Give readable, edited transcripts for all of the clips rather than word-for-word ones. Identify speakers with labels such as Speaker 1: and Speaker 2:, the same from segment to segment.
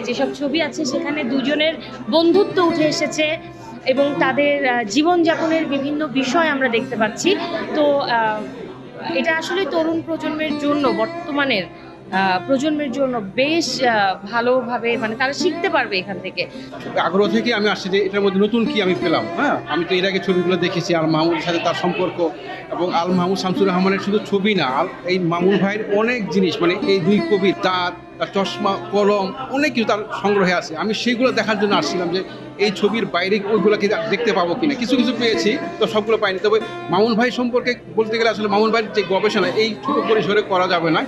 Speaker 1: যেসব ছবি আছে সেখানে দুজনের বন্ধুত্ব উঠে এসেছে এবং তাদের জীবনযাপনের বিভিন্ন বিষয় আমরা দেখতে পাচ্ছি। তো এটা আসলে তরুণ প্রজন্মের জন্য, বর্তমানের প্রজন্মের জন্য বেশ ভালোভাবে, মানে তারা শিখতে পারবে এখান থেকে।
Speaker 2: আগ্রহ থেকে আমি আসছি যে এটার মধ্যে নতুন কি আমি পেলাম। হ্যাঁ, আমি তো এর আগে ছবিগুলো দেখেছি আল মাহমুদের সাথে তার সম্পর্ক, এবং আল মাহমুদ শামসুর রহমানের শুধু ছবি না, এই মামুন ভাইয়ের অনেক জিনিস, মানে এই দুই কবি তার চশমা, কলম, অনেক কিছু তার সংগ্রহে আছে। আমি সেইগুলো দেখার জন্য আসছিলাম যে এই ছবির বাইরে ওইগুলোকে দেখতে পাবো কিনা। কিছু কিছু পেয়েছি, তো সবগুলো পাইনি। তবে মামুন ভাই সম্পর্কে বলতে গেলে আসলে মামুন ভাইয়ের যে গবেষণা এই ছোট পরিসরে করা যাবে না।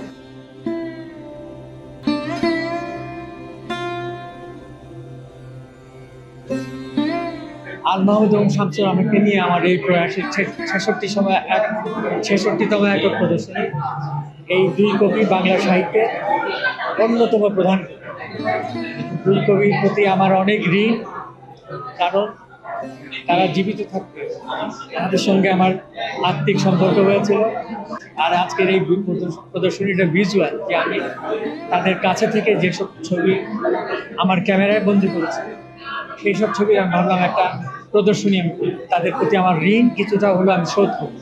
Speaker 3: আল মাহমুদ এবং শামসুর রহমানকে নিয়ে আমার এই প্রয়াসের 66তম একক প্রদর্শনী। এই দুই কবি বাংলা সাহিত্যের অন্যতম প্রধান। দুই কবির প্রতি আমার অনেক ঋণ, কারণ তারা জীবিত থাকতে তাদের সঙ্গে আমার আত্মিক সম্পর্ক হয়েছিল। আর আজকের এই প্রদর্শনীটা ভিজুয়াল, যে আমি তাদের কাছে থেকে যেসব ছবি আমার ক্যামেরায় বন্দি করেছি, সেই সব ছবি আমি ভাবলাম একটা প্রদর্শনী আমি করি। তাদের প্রতি আমার ঋণ কিছুটা হলো আমি শোধ করি।